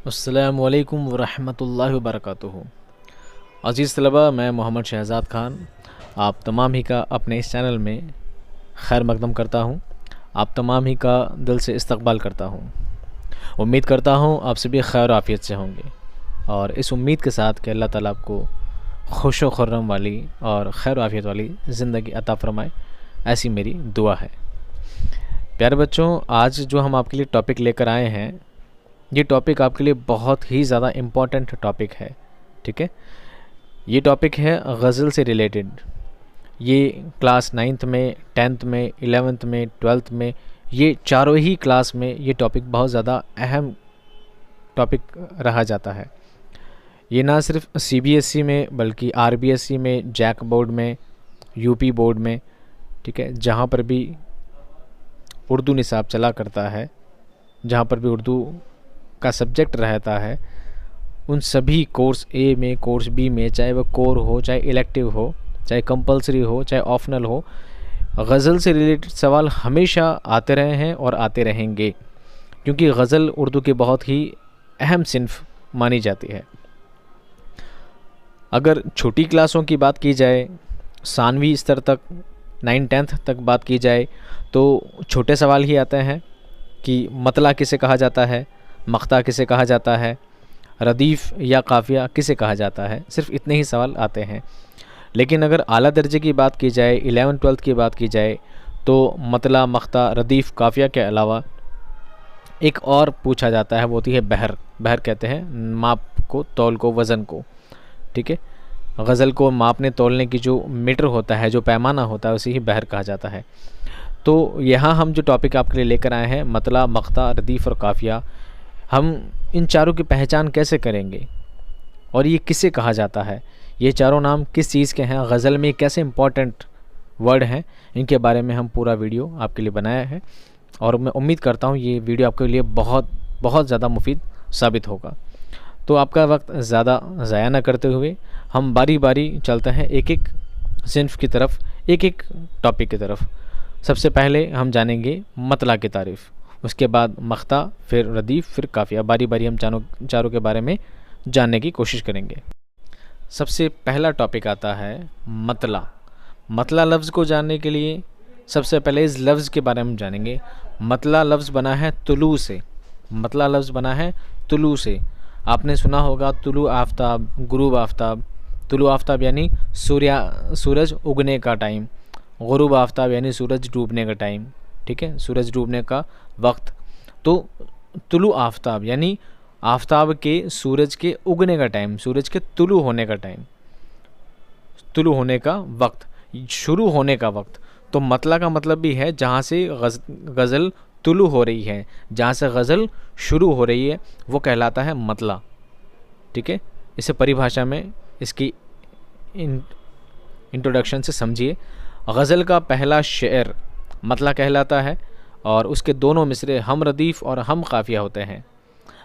अस्सलामु अलैकुम वरहमतुल्लाहि वबरकातुहू। अज़ीज़ तलबा, मैं मोहम्मद शहज़ाद ख़ान आप तमाम ही का अपने इस चैनल में खैर मकदम करता हूँ। आप तमाम ही का दिल से इस्तकबाल करता हूँ। उम्मीद करता हूँ आप सभी खैर आफ़ियत से होंगे और इस उम्मीद के साथ कि अल्लाह ताला आपको खुश व खुर्रम वाली और खैर आफ़ियत वाली ज़िंदगी अता फ़रमाए, ऐसी मेरी दुआ है। प्यारे बच्चों, आज जो हम आपके लिए टॉपिक लेकर आए हैं, ये टॉपिक आपके लिए बहुत ही ज़्यादा इम्पॉर्टेंट टॉपिक है। ठीक है, ये टॉपिक है गज़ल से रिलेटेड। ये क्लास 9th में, 10th में, 11th में, 12th में, ये चारों ही क्लास में ये टॉपिक बहुत ज़्यादा अहम टॉपिक रहा जाता है। ये ना सिर्फ CBSE में बल्कि RBSE में, जैक बोर्ड में, UP बोर्ड में, ठीक है, जहाँ पर भी उर्दू निसाब चला करता है, जहाँ पर भी उर्दू का सब्जेक्ट रहता है, उन सभी कोर्स A में, कोर्स B में, चाहे वह कोर हो, चाहे इलेक्टिव हो, चाहे कंपलसरी हो, चाहे ऑप्शनल हो, गज़ल से रिलेटेड सवाल हमेशा आते रहे हैं और आते रहेंगे, क्योंकि गज़ल उर्दू की बहुत ही अहम सिन्फ मानी जाती है। अगर छोटी क्लासों की बात की जाए, सानवी स्तर तक, 9-10th तक बात की जाए, तो छोटे सवाल ही आते हैं कि मतला किसे कहा जाता है, मख्ता किसे कहा जाता है, रदीफ़ या काफ़िया किसे कहा जाता है, सिर्फ इतने ही सवाल आते हैं। लेकिन अगर आला दर्जे की बात की जाए, 11-12th की बात की जाए, तो मतला, मख्ता, रदीफ़, काफ़िया के अलावा एक और पूछा जाता है, वो होती है बहर। बहर कहते हैं माप को, तौल को, वज़न को। ठीक है, गज़ल को मापने तौलने की जो मीटर होता है, जो पैमाना होता है, उसे ही बहर कहा जाता है। तो यहाँ हम जो टॉपिक आपके लिए लेकर आए हैं, मतला, मख्ता, रदीफ़ और काफ़िया, हम इन चारों की पहचान कैसे करेंगे और ये किसे कहा जाता है, ये चारों नाम किस चीज़ के हैं, गज़ल में कैसे इम्पॉर्टेंट वर्ड हैं, इनके बारे में हम पूरा वीडियो आपके लिए बनाया है और मैं उम्मीद करता हूँ ये वीडियो आपके लिए बहुत बहुत ज़्यादा मुफीद साबित होगा। तो आपका वक्त ज़्यादा ज़ाया न करते हुए हम बारी बारी चलते हैं एक एक सिन्फ की तरफ, एक एक टॉपिक की तरफ। सबसे पहले हम जानेंगे मतला की तारीफ़, उसके बाद मख्ता, फिर रदीफ़, फिर काफ़िया। बारी बारी हम चारों के बारे में जानने की कोशिश करेंगे। सबसे पहला टॉपिक आता है मतला। मतला लफ्ज़ को जानने के लिए सबसे पहले इस लफ्ज़ के बारे में जानेंगे। मतला लफ्ज़ बना है तुलू से। मतला लफ्ज़ बना है तुलू से। आपने सुना होगा तुलू आफ्ताब, गुरूब आफ्ताब। तुलू आफ्ताब यानी सूरज उगने का टाइम, गुरूब आफ्ताब यानी सूरज डूबने का टाइम। ठीक है, सूरज डूबने का वक्त। तो तुलू आफ्ताब यानी आफ्ताब के, सूरज के उगने का टाइम, सूरज के तुलू होने का टाइम, तुलू होने का वक्त, शुरू होने का वक्त। तो मतला का मतलब भी है जहाँ से गज़ल तुलू हो रही है, जहाँ से गज़ल शुरू हो रही है, वो कहलाता है मतला। ठीक है, इसे परिभाषा में इसकी इंट्रोडक्शन से समझिए। गज़ल का पहला शेर मतला कहलाता है और उसके दोनों मिसरे हम रदीफ़ और हम काफ़िया होते हैं।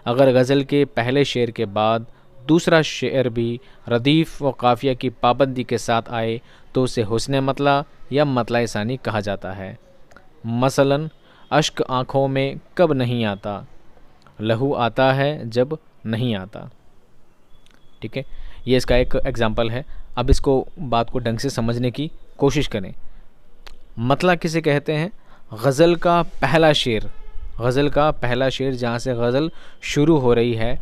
अगर गज़ल के पहले शेर के बाद दूसरा शेर भी रदीफ़ व काफ़िया की पाबंदी के साथ आए तो उसे हुस्न मतला या मतला सानी कहा जाता है। मसलन, अश्क आँखों में कब नहीं आता, लहू आता है जब नहीं आता। ठीक है, ये इसका एक एग्ज़ाम्पल है। अब इसको, बात को ढंग से समझने की कोशिश करें। मतला किसे कहते हैं? गज़ल का पहला शेर, गज़ल का पहला शेर जहाँ से गज़ल शुरू हो रही है,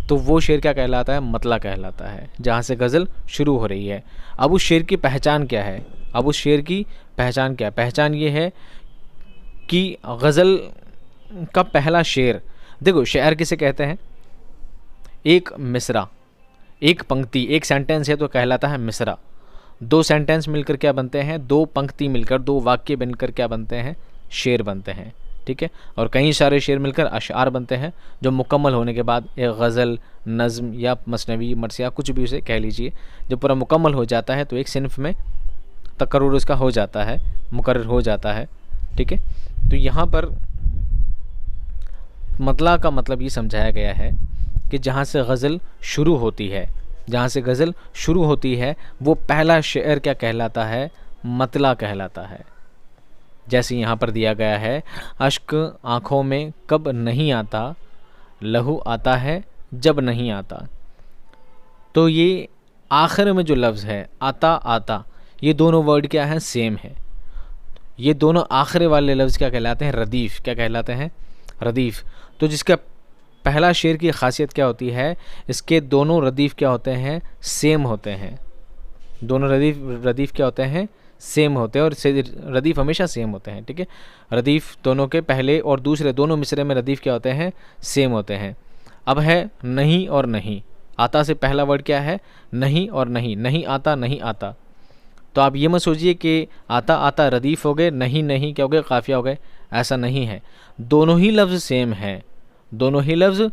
तो वो शेर क्या कहलाता है? मतला कहलाता है, जहाँ से गज़ल शुरू हो रही है। अब उस शेर की पहचान क्या है? अब उस शेर की पहचान क्या है? पहचान ये है कि गज़ल का पहला शेर, देखो शेर किसे कहते हैं? एक मिसरा, एक पंक्ति, एक सेंटेंस है तो कहलाता है मिसरा। दो सेंटेंस मिलकर क्या बनते हैं? दो पंक्ति मिलकर, दो वाक्य बनकर क्या बनते हैं? शेर बनते हैं। ठीक है, और कई सारे शेर मिलकर अशआर बनते हैं, जो मुकम्मल होने के बाद एक गज़ल, नज़्म या मसनवी, मरसिया, कुछ भी उसे कह लीजिए, जब पूरा मुकम्मल हो जाता है तो एक सिन्फ में तकर्रुर उसका हो जाता है, मुकर्रर हो जाता है। ठीक है, तो यहाँ पर मतला का मतलब ये समझाया गया है कि जहाँ से गज़ल शुरू होती है, जहाँ से गज़ल शुरू होती है वो पहला शेर क्या कहलाता है? मतला कहलाता है। जैसे यहाँ पर दिया गया है, अश्क आँखों में कब नहीं आता, लहू आता है जब नहीं आता। तो ये आखिर में जो लफ्ज़ है आता आता, ये दोनों वर्ड क्या हैं, सेम है। ये दोनों आखिर वाले लफ्ज़ क्या कहलाते हैं, रदीफ़। क्या कहलाते हैं, रदीफ़। तो जिसका पहला शेर की खासियत क्या होती है, इसके दोनों रदीफ़ क्या होते हैं, सेम होते हैं। दोनों रदीफ़ क्या होते हैं, सेम होते हैं, और रदीफ़ हमेशा सेम होते हैं। ठीक है, रदीफ़ दोनों के पहले और दूसरे दोनों मिसरे में रदीफ़ क्या होते हैं, सेम होते हैं। अब है नहीं और नहीं। आता से पहला वर्ड क्या है, नहीं और नहीं। नहीं आता, नहीं आता। तो आप ये मत सोचिए कि आता आता रदीफ़ हो गए, नहीं नहीं क्या हो गए, काफ़िया हो गए, ऐसा नहीं है। दोनों ही लफ्ज़ सेम हैं, दोनों ही लफ्ज़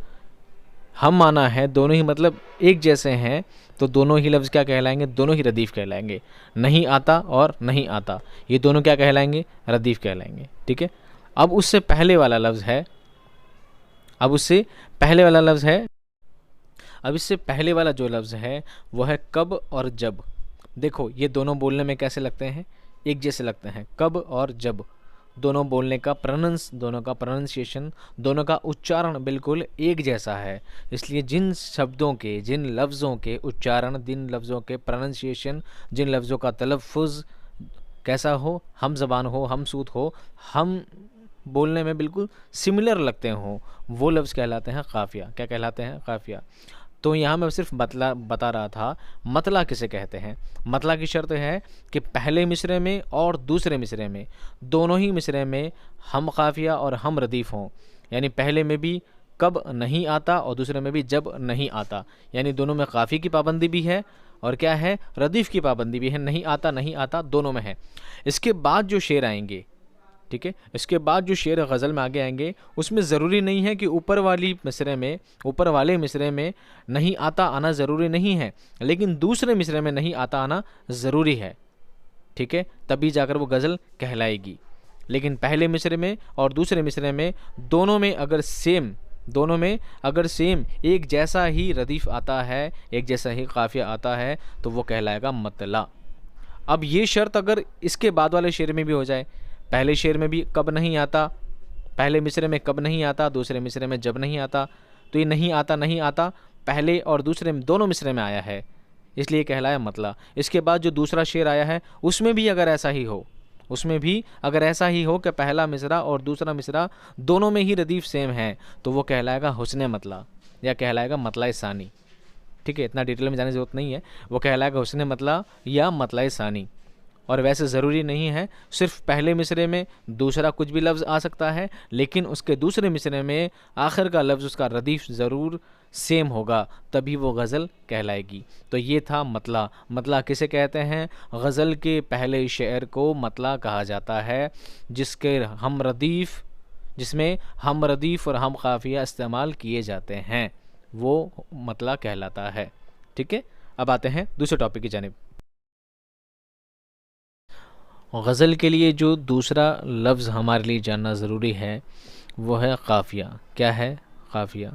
हम माना है, दोनों ही मतलब एक जैसे हैं, तो दोनों ही लफ्ज़ क्या कहलाएंगे, दोनों ही रदीफ़ कहलाएंगे। नहीं आता और नहीं आता, ये दोनों क्या कहलाएंगे, रदीफ़ कहलाएंगे। ठीक है, अब उससे पहले वाला लफ्ज़ है, अब उससे पहले वाला लफ्ज़ है, अब इससे पहले वाला जो लफ्ज़ है वो है कब और जब। देखो ये दोनों बोलने में कैसे लगते हैं, एक जैसे लगते हैं। कब और जब दोनों बोलने का दोनों का प्रोनंसिएशन, दोनों का उच्चारण बिल्कुल एक जैसा है। इसलिए जिन शब्दों के, जिन लफ्ज़ों के उच्चारण, जिन लफ्ज़ों के प्रोनंसिएशन, जिन लफ्ज़ों का तलफ़ुज़ कैसा हो, हम ज़बान हो, हम सूत हो, हम बोलने में बिल्कुल सिमिलर लगते हों, वो लफ्ज़ कहलाते हैं काफ़िया। क्या कहलाते हैं, काफ़िया। तो यहाँ मैं सिर्फ बता रहा था मतला किसे कहते हैं। मतला की शर्त है कि पहले मिसरे में और दूसरे मिसरे में, दोनों ही मिसरे में हम काफ़िया और हम रदीफ़ हों। यानी पहले में भी कब नहीं आता और दूसरे में भी जब नहीं आता, यानी दोनों में काफ़ी की पाबंदी भी है और क्या है, रदीफ़ की पाबंदी भी है। नहीं आता नहीं आता दोनों में है। इसके बाद जो शेर आएंगे, ठीक है, इसके बाद जो शेर गज़ल में आगे आएंगे, उसमें ज़रूरी नहीं है कि ऊपर वाली मिसरे में, ऊपर वाले मिसरे में नहीं आता आना ज़रूरी नहीं है, लेकिन दूसरे मिसरे में नहीं आता आना ज़रूरी है। ठीक है, तभी जाकर वो गज़ल कहलाएगी। लेकिन पहले मिसरे में और दूसरे मिसरे में दोनों में अगर सेम एक जैसा ही रदीफ़ आता है, एक जैसा ही काफ़िया आता है, तो वो कहलाएगा मतला। अब ये शर्त अगर इसके बाद वाले शेर में भी हो जाए, पहले शेर में भी कब नहीं आता, पहले मिसरे में कब नहीं आता, दूसरे मिसरे में जब नहीं आता, तो ये नहीं आता पहले और दूसरे दोनों मिसरे में आया है, इसलिए कहलाया मतला। इसके बाद जो दूसरा शेर आया है उसमें भी अगर ऐसा ही हो, उसमें भी अगर ऐसा ही हो कि पहला मिसरा और दूसरा मिसरा दोनों में ही रदीफ़ सेम है, तो वो कहलाएगा हुस्न मतला या कहलाएगा मतला सानी। ठीक है, इतना डिटेल में जाने की ज़रूरत नहीं है, वो कहलाएगा हुस्न मतला या मतला सानी। और वैसे ज़रूरी नहीं है सिर्फ पहले मिसरे में दूसरा कुछ भी लफ्ज़ आ सकता है, लेकिन उसके दूसरे मिसरे में आखिर का लफ्ज़ उसका रदीफ़ ज़रूर सेम होगा, तभी वो गज़ल कहलाएगी। तो ये था मतला। मतला किसे कहते हैं, गज़ल के पहले शेर को मतला कहा जाता है, जिसमें हम रदीफ़ और हम काफ़िया इस्तेमाल किए जाते हैं, वो मतला कहलाता है। ठीक है, अब आते हैं दूसरे टॉपिक की जानिब। गज़ल के लिए जो दूसरा लफ्ज़ हमारे लिए जानना ज़रूरी है वो है काफ़िया। क्या है, काफ़िया।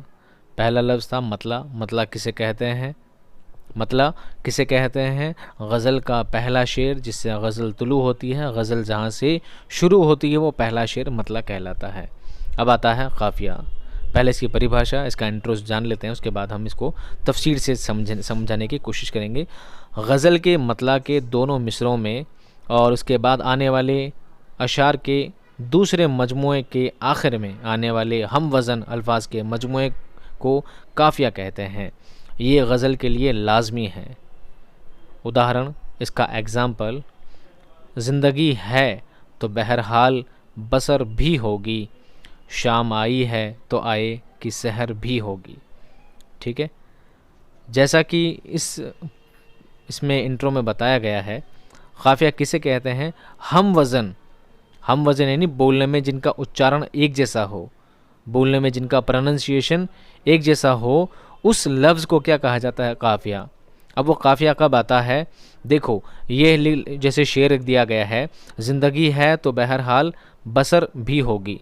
पहला लफ्ज़ था मतला। मतला किसे कहते हैं, मतला किसे कहते हैं, गज़ल का पहला शेर जिससे गज़ल तुलू होती है, गज़ल जहाँ से शुरू होती है वो पहला शेर मतला कहलाता है। अब आता है काफ़िया। पहले इसकी परिभाषा, इसका इंट्रो जान लेते हैं, उसके बाद हम इसको तफसील से समझाने की कोशिश करेंगे। गज़ल के मतला के दोनों मिसरों में और उसके बाद आने वाले अशार के दूसरे मजमूए के आखिर में आने वाले हम वज़न अल्फाज के मजमूए को काफ़िया कहते हैं। ये गज़ल के लिए लाजमी है। उदाहरण, इसका एग्ज़ाम्पल, ज़िंदगी है तो बहरहाल बसर भी होगी, शाम आई है तो आए कि सहर भी होगी। ठीक है, जैसा कि इसमें इंट्रो में बताया गया है, काफ़िया किसे कहते हैं, हम वज़न यानी बोलने में जिनका उच्चारण एक जैसा हो, बोलने में जिनका प्रोनंसिएशन एक जैसा हो, उस लफ्ज़ को क्या कहा जाता है, काफ़िया। अब वो काफ़िया कब आता है, देखो ये जैसे शेर दिया गया है, ज़िंदगी है तो बहरहाल बसर भी होगी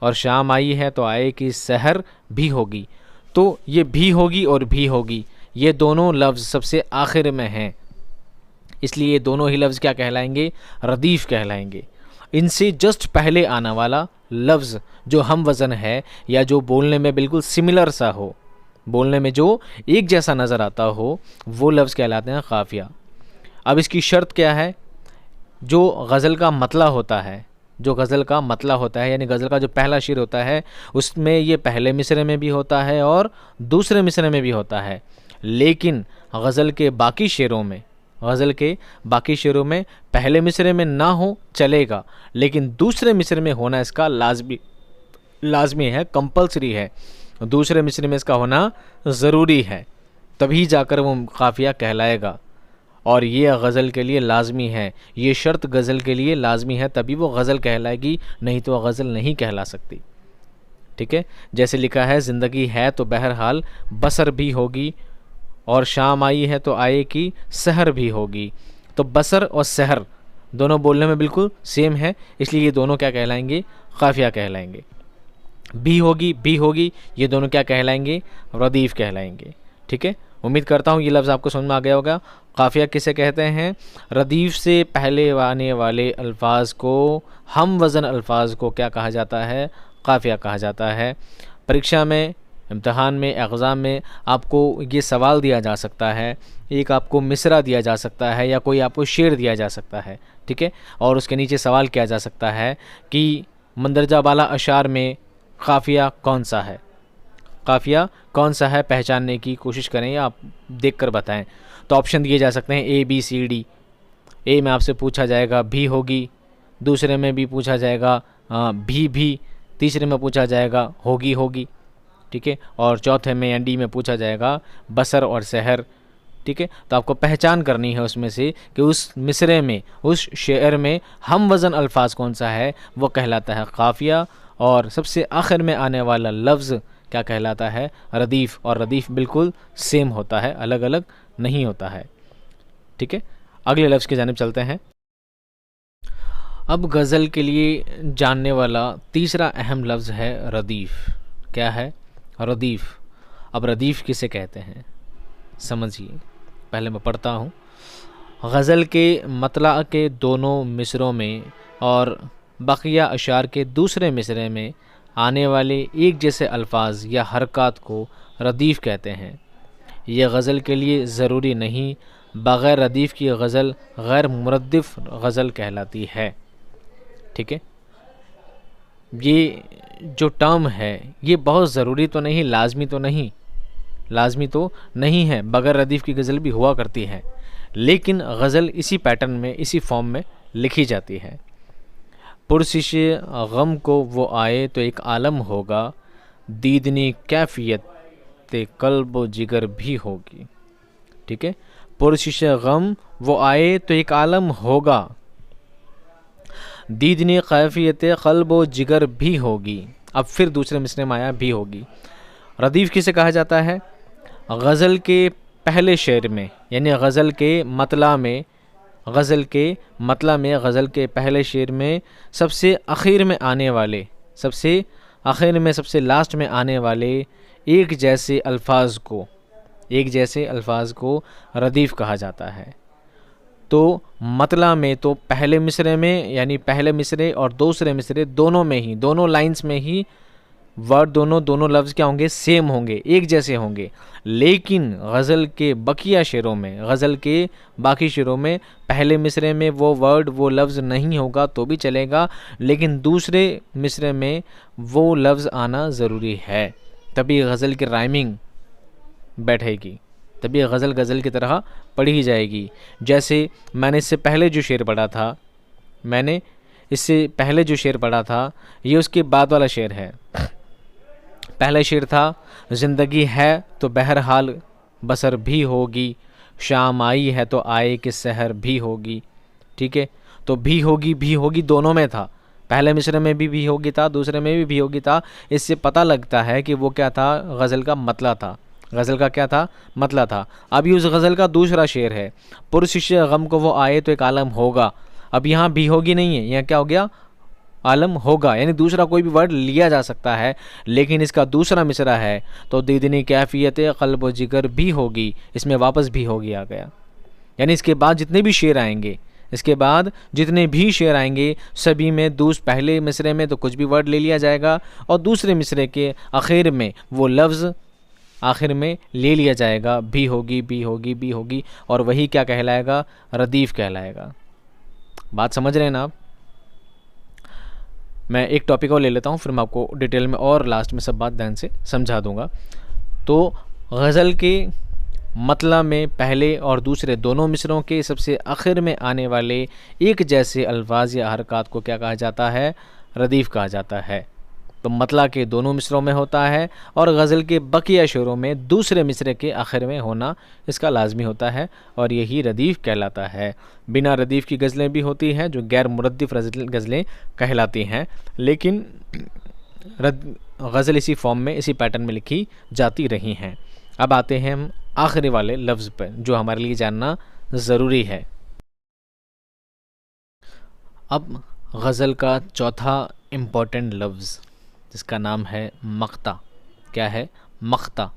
और शाम आई है तो आए कि सहर भी होगी। तो ये भी होगी और भी होगी, ये दोनों लफ्ज़ सबसे आखिर में हैं, इसलिए ये दोनों ही लफ्ज़ क्या कहलाएंगे, रदीफ़ कहलाएंगे। इनसे जस्ट पहले आने वाला लफ्ज़ जो हम वज़न है या जो बोलने में बिल्कुल सिमिलर सा हो, बोलने में जो एक जैसा नज़र आता हो, वो लफ्ज़ कहलाते हैं काफ़िया। अब इसकी शर्त क्या है? जो गज़ल का मतला होता है, जो गज़ल का मतला होता है यानी गज़ल का जो पहला शेर होता है उसमें ये पहले मिसरे में भी होता है और दूसरे मिसरे में भी होता है, लेकिन गज़ल के बाकी शेरों में, गज़ल के बाकी शेरों में पहले मिसरे में ना हो चलेगा, लेकिन दूसरे मिसरे में होना इसका लाजमी है, कंपल्सरी है। दूसरे मिसरे में इसका होना ज़रूरी है, तभी जाकर वो काफ़िया कहलाएगा। और ये गज़ल के लिए लाजमी है, ये शर्त गज़ल के लिए लाजमी है, तभी वो गज़ल कहलाएगी, नहीं तो गज़ल नहीं कहला सकती। ठीक है, जैसे लिखा है, ज़िंदगी है तो बहरहाल बसर भी होगी, और शाम आई है तो आए की सहर भी होगी। तो बसर और सहर दोनों बोलने में बिल्कुल सेम है, इसलिए ये दोनों क्या कहलाएंगे? काफ़िया कहलाएंगे। भी होगी ये दोनों क्या कहलाएंगे? रदीफ़ कहलाएंगे। ठीक है, उम्मीद करता हूँ ये लफ्ज़ आपको समझ में आ गया होगा। काफ़िया किसे कहते हैं? रदीफ़ से पहले आने वाले अल्फाज को, हम वज़न अल्फाज को क्या कहा जाता है? काफ़िया कहा जाता है। परीक्षा में, इम्तिहान में, एग्ज़ाम में आपको ये सवाल दिया जा सकता है, एक आपको मिसरा दिया जा सकता है या कोई आपको शेर दिया जा सकता है। ठीक है, और उसके नीचे सवाल किया जा सकता है कि मंदरजा वाला अशार में काफ़िया कौन सा है? काफ़िया कौन सा है, पहचानने की कोशिश करें या आप देख कर बताएँ। तो ऑप्शन दिए जा सकते हैं A B C D। ए में आपसे पूछा जाएगा भी होगी, दूसरे में भी पूछा जाएगा भी, तीसरे में पूछा जाएगा होगी। ठीक है, और चौथे में या डी में पूछा जाएगा बसर और सहर। ठीक है, तो आपको पहचान करनी है उसमें से कि उस मिसरे में, उस शेर में हम वज़न अल्फाज कौन सा है, वो कहलाता है काफ़िया, और सबसे आखिर में आने वाला लफ्ज़ क्या कहलाता है? रदीफ़। और रदीफ़ बिल्कुल सेम होता है, अलग अलग नहीं होता है। ठीक है, अगले लफ्ज़ की जानिब चलते हैं। अब गज़ल के लिए जानने वाला तीसरा अहम लफ्ज़ है रदीफ़। क्या है? रदीफ़। अब रदीफ़ किसे कहते हैं समझिए, पहले मैं पढ़ता हूँ। गज़ल के मतला के दोनों मिसरों में और बक़िया अशार के दूसरे मिसरे में आने वाले एक जैसे अल्फाज या हरकत को रदीफ़ कहते हैं। यह गज़ल के लिए ज़रूरी नहीं, बग़ैर रदीफ़ की गज़ल गैर मुरद्दिफ़ गज़ल कहलाती है। ठीक है, ये जो टर्म है ये बहुत ज़रूरी तो नहीं, लाजमी तो नहीं है। बग़ैर रदीफ़ की गज़ल भी हुआ करती है, लेकिन गज़ल इसी पैटर्न में, इसी फॉर्म में लिखी जाती है। पुरसिशे गम को वो आए तो एक आलम होगा, दीदनी कैफियत कल्ब व जिगर भी होगी। ठीक है, पुरसिशे गम वो आए तो एक आलम होगा, दीदनी कैफियत कल्ब व जिगर भी होगी। अब फिर दूसरे मिसरे में आया भी होगी। रदीफ़ किसे कहा जाता है? गज़ल के पहले शेर में, यानी गज़ल के मतला में, गज़ल के पहले शेर में सबसे आखिर में आने वाले, सबसे लास्ट में आने वाले एक जैसे अल्फाज को रदीफ़ कहा जाता है। तो मतला में तो पहले मिसरे में, यानी पहले मिसरे और दूसरे मिसरे दोनों में ही, दोनों लाइंस में ही वर्ड, दोनों लफ्ज़ क्या होंगे? सेम होंगे, एक जैसे होंगे। लेकिन गज़ल के बकिया शेरों में, गज़ल के बाकी शेरों में पहले मिसरे में वो वर्ड, वो लफ्ज़ नहीं होगा तो भी चलेगा, लेकिन दूसरे मिसरे में वो लफ्ज़ आना ज़रूरी है, तभी गज़ल की राइमिंग बैठेगी, तभी गज़ल की तरह पढ़ी जाएगी। जैसे मैंने इससे पहले जो शेर पढ़ा था, ये उसके बाद वाला शेर है। पहला शेर था, ज़िंदगी है तो बहरहाल बसर भी होगी, शाम आई है तो आए कि सहर भी होगी। ठीक है, तो भी होगी दोनों में था, पहले मिसरे में भी होगी था, दूसरे में भी होगी था। इससे पता लगता है कि वो क्या था? गज़ल का मतला था। गज़ल का क्या था? मतला था। अभी उस गज़ल का दूसरा शेर है, पुरसिशे गम को वो आए तो एक आलम होगा। अब यहाँ भी होगी नहीं है, यहाँ क्या हो गया? आलम होगा, यानी दूसरा कोई भी वर्ड लिया जा सकता है, लेकिन इसका दूसरा मिसरा है तो दीदनी कैफियत क़ल्ब व जिगर भी होगी, इसमें वापस भी होगी आ गया। यानी इसके बाद जितने भी शेर आएंगे, इसके बाद जितने भी शेर आएंगे सभी में पहले मिसरे में तो कुछ भी वर्ड ले लिया जाएगा और दूसरे मिसरे के आखिर में वो लफ्ज़ आखिर में ले लिया जाएगा, भी होगी भी होगी भी होगी, और वही क्या कहलाएगा, रदीफ़ कहलाएगा। बात समझ रहे हैं ना आप? मैं एक टॉपिक और ले लेता हूँ, फिर मैं आपको डिटेल में और लास्ट में सब बात ध्यान से समझा दूँगा। तो गज़ल के मतला में पहले और दूसरे दोनों मिसरों के सबसे आखिर में आने वाले एक जैसे अल्फाज या हरकत को क्या कहा जाता है, रदीफ़ कहा जाता है। तो मतला के दोनों मिसरों में होता है और गज़ल के बकिया शेरों में दूसरे मिसरे के आखिर में होना इसका लाजमी होता है और यही रदीफ़ कहलाता है। बिना रदीफ़ की गज़लें भी होती हैं जो गैर मुरद्दिफ़ गज़लें कहलाती हैं, लेकिन गज़ल इसी फॉर्म में, इसी पैटर्न में लिखी जाती रही हैं। अब आते हैं हम आखिरी वाले लफ्ज़ पर जो हमारे लिए जानना ज़रूरी है। अब गज़ल का चौथा इम्पॉर्टेंट लफ्ज़ जिसका नाम है मक़ता। क्या है? मक़ता।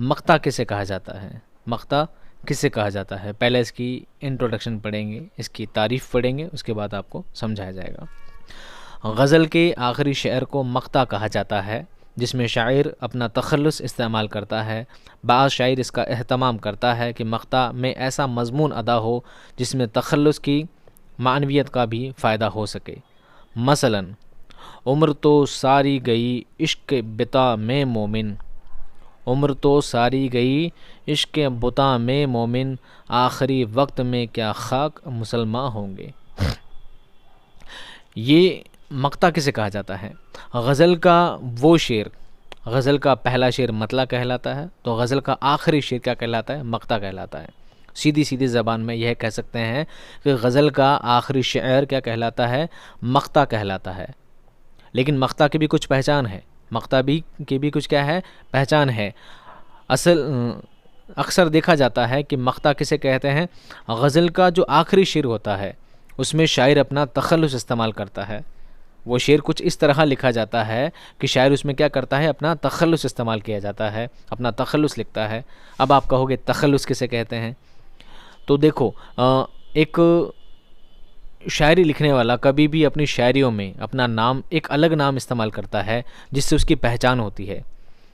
मक़ता किसे कहा जाता है? मक़ता किसे कहा जाता है? पहले इसकी इंट्रोडक्शन पढ़ेंगे, इसकी तारीफ़ पढ़ेंगे, उसके बाद आपको समझाया जाएगा। गज़ल के आखिरी शेर को मक़ता कहा जाता है जिसमें शायर अपना तख़ल्लुस इस्तेमाल करता है। बाज़ शायर इसका एहतमाम करता है कि मक़ता में ऐसा मज़मून अदा हो जिसमें तख़ल्लुस की मानवियत का भी फ़ायदा हो सके। मसलन, उम्र तो सारी गई इश्क़ बिता में मोमिन, उम्र तो सारी गई इश्क़ बुता में मोमिन, आखिरी वक्त में क्या खाक मुसलमान होंगे। ये मक़ता किसे कहा जाता है? गज़ल का वो शेर, गज़ल का पहला शेर मतला कहलाता है, तो गज़ल का आखिरी शेर क्या कहलाता है? मक़ता कहलाता है। सीधी सीधी ज़बान में यह कह सकते हैं कि गज़ल का आखिरी शेर क्या कहलाता है? मक़ता कहलाता है। लेकिन मक़ता की भी कुछ पहचान है, मक़ता की भी कुछ क्या है? पहचान है। अक्सर देखा जाता है कि मक़ता किसे कहते हैं? गज़ल का जो आखिरी शेर होता है उसमें शायर अपना तख़ल्लुस इस्तेमाल करता है। वो शेर कुछ इस तरह लिखा जाता है कि शायर उसमें क्या करता है? अपना तख़ल्लुस इस्तेमाल किया जाता है, अपना तख़ल्लुस लिखता है। अब आप कहोगे तख़ल्लुस किसे कहते हैं? तो देखो, एक शायरी लिखने वाला कभी भी अपनी शायरियों में अपना नाम, एक अलग नाम इस्तेमाल करता है जिससे उसकी पहचान होती है।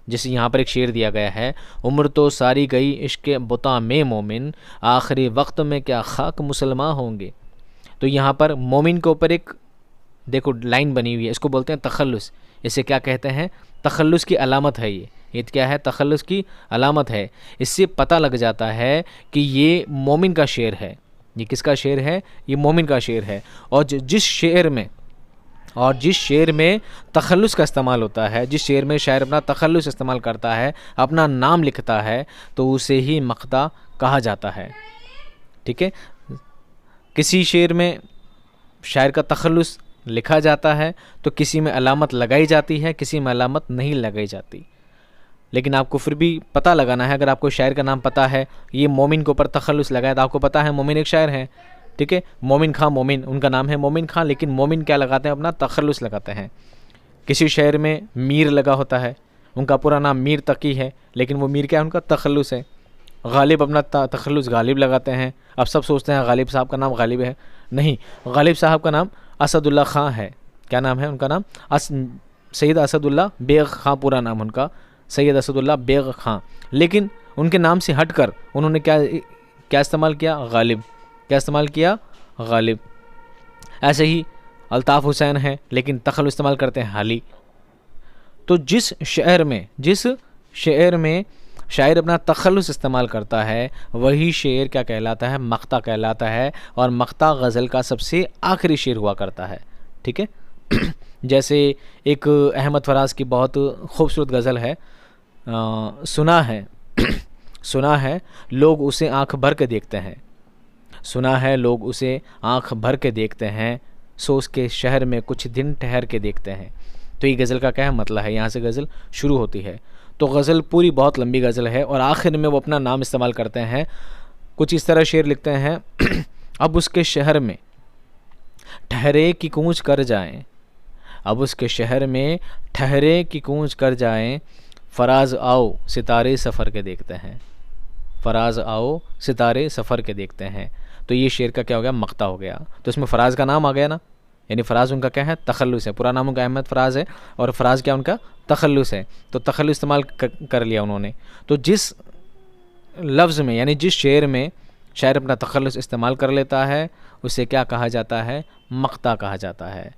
जैसे यहाँ पर एक शेर दिया गया है, उम्र तो सारी गई इश्क़ बुता में मोमिन, आखिरी वक्त में क्या खाक मुसलमान होंगे। तो यहाँ पर मोमिन के ऊपर एक देखो लाइन बनी हुई है, इसको बोलते हैं तख़ल्लुस। इसे क्या कहते हैं? तख़ल्लुस की अलामत है ये क्या है? तख़ल्लुस की अलामत है। इससे पता लग जाता है कि ये मोमिन का शेर है। ये किसका शेर है? ये मोमिन का शेर है। और जिस शेर में तख़ल्लुस का इस्तेमाल होता है, जिस शेर में शायर अपना तख़ल्लुस इस्तेमाल करता है, अपना नाम लिखता है, तो उसे ही मक़ता कहा जाता है। ठीक है? किसी शेर में शायर का तख़ल्लुस लिखा जाता है तो किसी में अलामत लगाई जाती है, किसी में अलामत नहीं लगाई जाती। लेकिन आपको फिर भी पता लगाना है, अगर आपको शायर का नाम पता है, ये मोमिन के ऊपर तख़ल्लुस लगाया, तो आपको पता है मोमिन एक शायर है। ठीक है? मोमिन खां, मोमिन उनका नाम है मोमिन खां, लेकिन मोमिन क्या लगाते हैं? अपना तख़ल्लुस लगाते हैं। किसी शायर में मीर लगा होता है, उनका पूरा नाम मीर तकी है, लेकिन वो मीर क्या है? उनका तख़ल्लुस है। गालिब अपना तख़ल्लुस गालिब लगाते हैं। अब सब सोचते हैं गालिब साहब का नाम गालिब है, नहीं, गालिब साहब का नाम असदुल्ला खां है। क्या नाम है उनका? नाम सैयद असदुल्ला बेग खां, पूरा नाम उनका सैयद असदुल्ला बेग खां। लेकिन उनके नाम से हटकर उन्होंने क्या इस्तेमाल किया? गालिब। क्या इस्तेमाल किया? गालिब। ऐसे ही अल्ताफ़ हुसैन है, लेकिन तख़ल्लुस इस्तेमाल करते हैं हाली। तो जिस शेर में शायर अपना तख़ल्लुस इस्तेमाल करता है वही शेर क्या कहलाता है? मक़ता कहलाता है। और मक़ता गज़ल का सबसे आखिरी शेर हुआ करता है। ठीक है? जैसे एक अहमद फराज की बहुत खूबसूरत गज़ल है, सुना है लोग उसे आँख भर के देखते हैं, सुना है लोग उसे आँख भर के देखते हैं, सो उसके शहर में कुछ दिन ठहर के देखते हैं। तो ये गज़ल का क्या है? मतलब है, यहाँ से गज़ल शुरू होती है। तो गज़ल पूरी बहुत लंबी गज़ल है और आखिर में वो अपना नाम इस्तेमाल करते हैं। कुछ इस तरह शेर लिखते हैं, अब उसके शहर में ठहरे की कूंज कर जाएं, अब उसके शहर में ठहरे की कूंज कर जाएं, फराज आओ सितारे सफ़र के देखते हैं। फराज आओ सितारे सफ़र के देखते हैं। तो ये शेर का क्या हो गया, मक्ता हो गया। तो इसमें फ़राज का नाम आ गया ना, यानी फ़राज उनका क्या है, तखल्लुस है। पूरा नाम उनका अहमद फ़राज है और फ़राज क्या उनका तखल्लुस है। तो तखल्लुस इस्तेमाल कर लिया उन्होंने। तो जिस लफ्ज़ में यानी जिस शेर में शायर अपना तखल्लुस इस्तेमाल कर लेता है उसे क्या कहा जाता है, मक्ता कहा जाता है।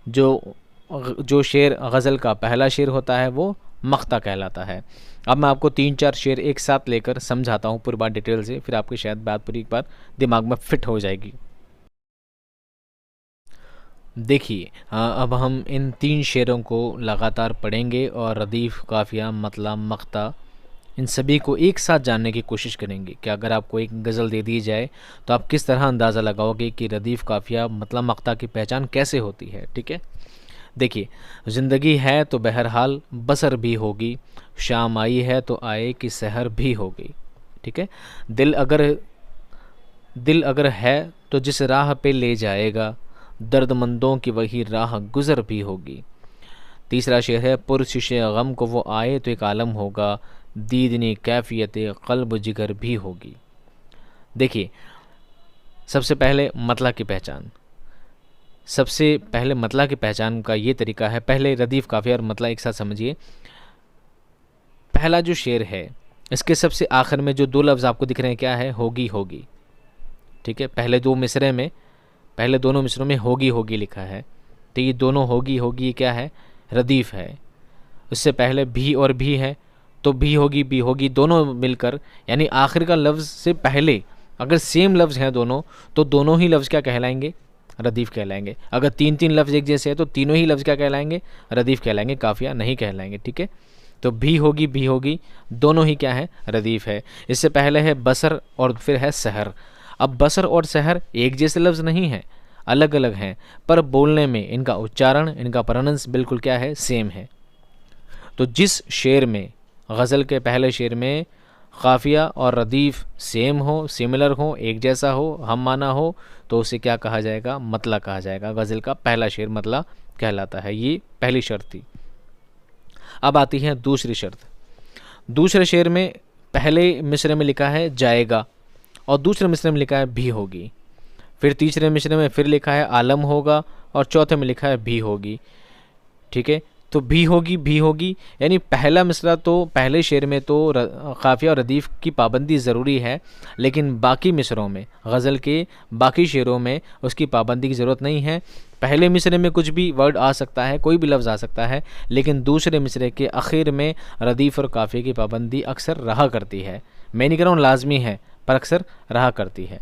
जो शेर गज़ल का पहला शेर होता है वो मक्ता कहलाता है। अब मैं आपको 3-4 शेर एक साथ लेकर समझाता हूँ पूरी बात डिटेल से, फिर आपकी शायद बात पूरी एक बार दिमाग में फिट हो जाएगी। देखिए अब हम इन 3 शेरों को लगातार पढ़ेंगे और रदीफ़, काफ़िया, मतला, मक्ता, इन सभी को एक साथ जानने की कोशिश करेंगे कि अगर आपको एक गज़ल दे दी जाए तो आप किस तरह अंदाज़ा लगाओगे कि रदीफ़, काफ़िया, मतला, मक्ता की पहचान कैसे होती है। ठीक है, देखिए, ज़िंदगी है तो बहरहाल बसर भी होगी, शाम आई है तो आए कि सहर भी होगी। ठीक है, दिल अगर है तो जिस राह पे ले जाएगा, दर्दमंदों की वही राह गुज़र भी होगी। तीसरा शेर है, पुरशिशे गम को वो आए तो एक आलम होगा, दीदनी कैफियत क़ल्ब जिगर भी होगी। देखिए, सबसे पहले मतला की पहचान। सबसे पहले मतला की पहचान का ये तरीका है, पहले रदीफ़, काफ़िया और मतला एक साथ समझिए। पहला जो शेर है इसके सबसे आखिर में जो 2 लफ्ज़ आपको दिख रहे हैं क्या है, होगी होगी। ठीक है, पहले दोनों मिसरों में होगी होगी लिखा है। तो ये दोनों होगी होगी ये क्या है, रदीफ़ है। उससे पहले भी और भी है, तो भी होगी दोनों मिलकर, यानी आखिर का लफ्ज़ से पहले अगर सेम लफ्ज़ हैं दोनों, तो दोनों ही लफ्ज़ क्या कहलाएंगे, रदीफ़ कहलाएंगे। अगर 3-3 लफ्ज़ एक जैसे हैं तो तीनों ही लफ्ज़ क्या कहलाएंगे, रदीफ़ कहलाएंगे, काफ़िया नहीं कहलाएंगे। ठीक है, तो भी होगी दोनों ही क्या है, रदीफ़ है। इससे पहले है बसर और फिर है सहर। अब बसर और सहर एक जैसे लफ्ज़ नहीं हैं, अलग अलग हैं, पर बोलने में इनका उच्चारण, इनका प्रोनाउंस बिल्कुल क्या है, सेम है। तो जिस शेर में, गज़ल के पहले शेर में काफ़िया और रदीफ़ सेम हो, सिमिलर हो, एक जैसा हो, हम माना हो, तो उसे क्या कहा जाएगा, मतला कहा जाएगा। गज़ल का पहला शेर मतला कहलाता है। ये पहली शर्त थी। अब आती है दूसरी शर्त। दूसरे शेर में पहले मिसरे में लिखा है जाएगा और दूसरे मिसरे में लिखा है भी होगी। फिर तीसरे मिसरे में फिर लिखा है आलम होगा और चौथे में लिखा है भी होगी। ठीक है, तो भी होगी यानी पहला मिसरा तो पहले शेर में तो काफ़िया और रदीफ़ की पाबंदी ज़रूरी है, लेकिन बाकी मिसरों में, गज़ल के बाकी शेरों में उसकी पाबंदी की ज़रूरत नहीं है। पहले मिसरे में कुछ भी वर्ड आ सकता है, कोई भी लफ्ज़ आ सकता है, लेकिन दूसरे मिसरे के आखिर में रदीफ़ और काफ़िया की पाबंदी अक्सर रहा करती है। मैं नहीं कह रहा हूँ लाजमी है, पर अक्सर रहा करती है।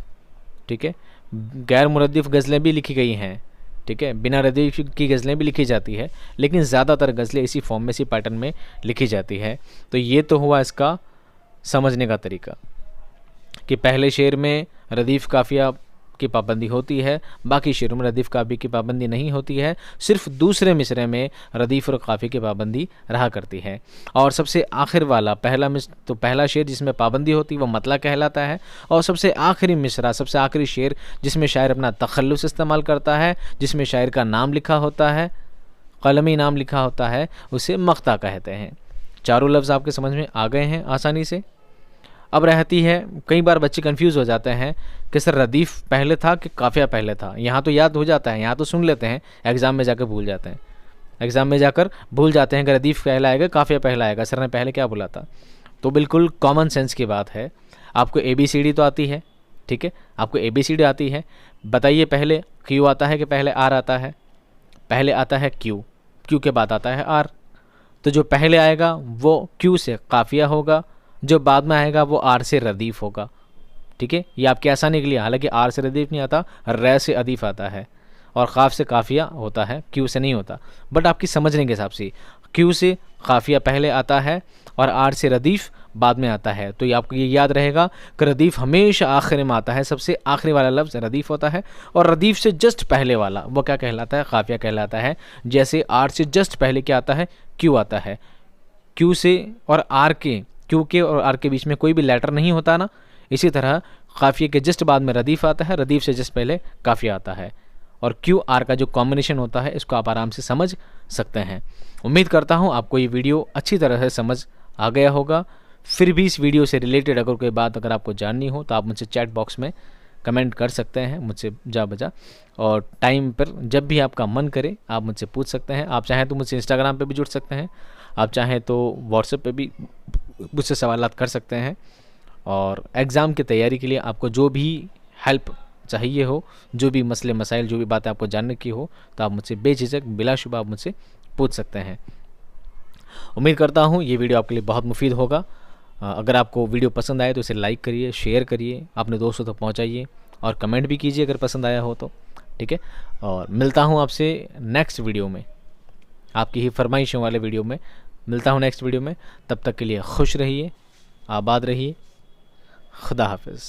ठीक है, गैर मुरद्दिफ़ गज़लें भी लिखी गई हैं। ठीक है, बिना रदीफ़ की गज़लें भी लिखी जाती है, लेकिन ज़्यादातर गज़लें इसी फॉर्म में, इसी पैटर्न में लिखी जाती है। तो ये तो हुआ इसका समझने का तरीका कि पहले शेर में रदीफ़, काफ़िया की पाबंदी होती है, बाकी शेरों में रदीफ़, काफ़िया की पाबंदी नहीं होती है। सिर्फ दूसरे मिसरे में रदीफ़ और काफ़िया की पाबंदी रहा करती है। और सबसे आखिर वाला पहला शेर जिसमें पाबंदी होती है वो मतला कहलाता है, और सबसे आखिरी मिसरा, सबसे आखिरी शेर जिसमें शायर अपना तखल्लुस इस्तेमाल करता है, जिसमें शायर का नाम लिखा होता है, कलमी नाम लिखा होता है, उसे मक्ता कहते हैं। चारों लफ्ज़ आपके समझ में आ गए हैं आसानी से। अब रहती है, कई बार बच्चे कंफ्यूज हो जाते हैं कि सर रदीफ़ पहले था कि काफ़िया पहले था। यहाँ तो याद हो जाता है, यहाँ तो सुन लेते हैं, एग्ज़ाम में जाकर भूल जाते हैं। कि रदीफ़ पहला आएगा, काफ़िया पहला आएगा, सर ने पहले क्या बोला था। तो बिल्कुल कॉमन सेंस की बात है। आपको ABCD तो आती है, ठीक है, आपको ABCD आती है। बताइए पहले क्यू आता है कि पहले आर आता है? पहले आता है क्यू के बाद आता है आर। तो जो पहले आएगा वो क्यू से काफ़िया होगा, जो बाद में आएगा वो आर से रदीफ़ होगा। ठीक है, ये आपकी आसानी के लिए, हालांकि आर से रदीफ़ नहीं आता, रै से अदीफ़ आता है, और क़ाफ़ से काफ़िया होता है, क्यू से नहीं होता। बट आपकी समझने के हिसाब से क्यू से काफ़िया पहले आता है और आर से रदीफ़ बाद में आता है। तो ये आपको ये याद रहेगा कि रदीफ़ हमेशा आखिर में आता है, सबसे आखिरी वाला लफ्ज़ रदीफ़ होता है, और रदीफ़ से जस्ट पहले वाला वो क्या कहलाता है, काफ़िया कहलाता है। जैसे आर से जस्ट पहले क्या आता है, क्यू आता है। क्यू से और आर के, क्यू के और आर के बीच में कोई भी लेटर नहीं होता ना, इसी तरह काफ़िया के जस्ट बाद में रदीफ़ आता है, रदीफ़ से जस्ट पहले काफ़िया आता है, और क्यू आर का जो कॉम्बिनेशन होता है इसको आप आराम से समझ सकते हैं। उम्मीद करता हूँ आपको ये वीडियो अच्छी तरह से समझ आ गया होगा। फिर भी इस वीडियो से रिलेटेड अगर कोई बात अगर आपको जाननी हो तो आप मुझसे चैट बॉक्स में कमेंट कर सकते हैं मुझसे जा बजा, और टाइम पर जब भी आपका मन करे आप मुझसे पूछ सकते हैं। आप चाहें तो मुझसे इंस्टाग्राम पे भी जुड़ सकते हैं, आप चाहें तो व्हाट्सएप पे भी मुझसे सवालात कर सकते हैं। और एग्ज़ाम की तैयारी के लिए आपको जो भी हेल्प चाहिए हो, जो भी मसले मसाइल, जो भी बातें आपको जानने की हो, तो आप मुझसे बेझिझक बिलाशुबा आप मुझसे पूछ सकते हैं। उम्मीद करता हूँ ये वीडियो आपके लिए बहुत मुफीद होगा। अगर आपको वीडियो पसंद आए तो इसे लाइक करिए, शेयर करिए, अपने दोस्तों तक पहुँचाइए और कमेंट भी कीजिए अगर पसंद आया हो तो, ठीक है। और मिलता हूँ आपसे नेक्स्ट वीडियो में, आपकी ही फरमाइशों वाले वीडियो में मिलता हूँ नेक्स्ट वीडियो में। तब तक के लिए खुश रहिए, आबाद रहिए, खुदा हाफिज़।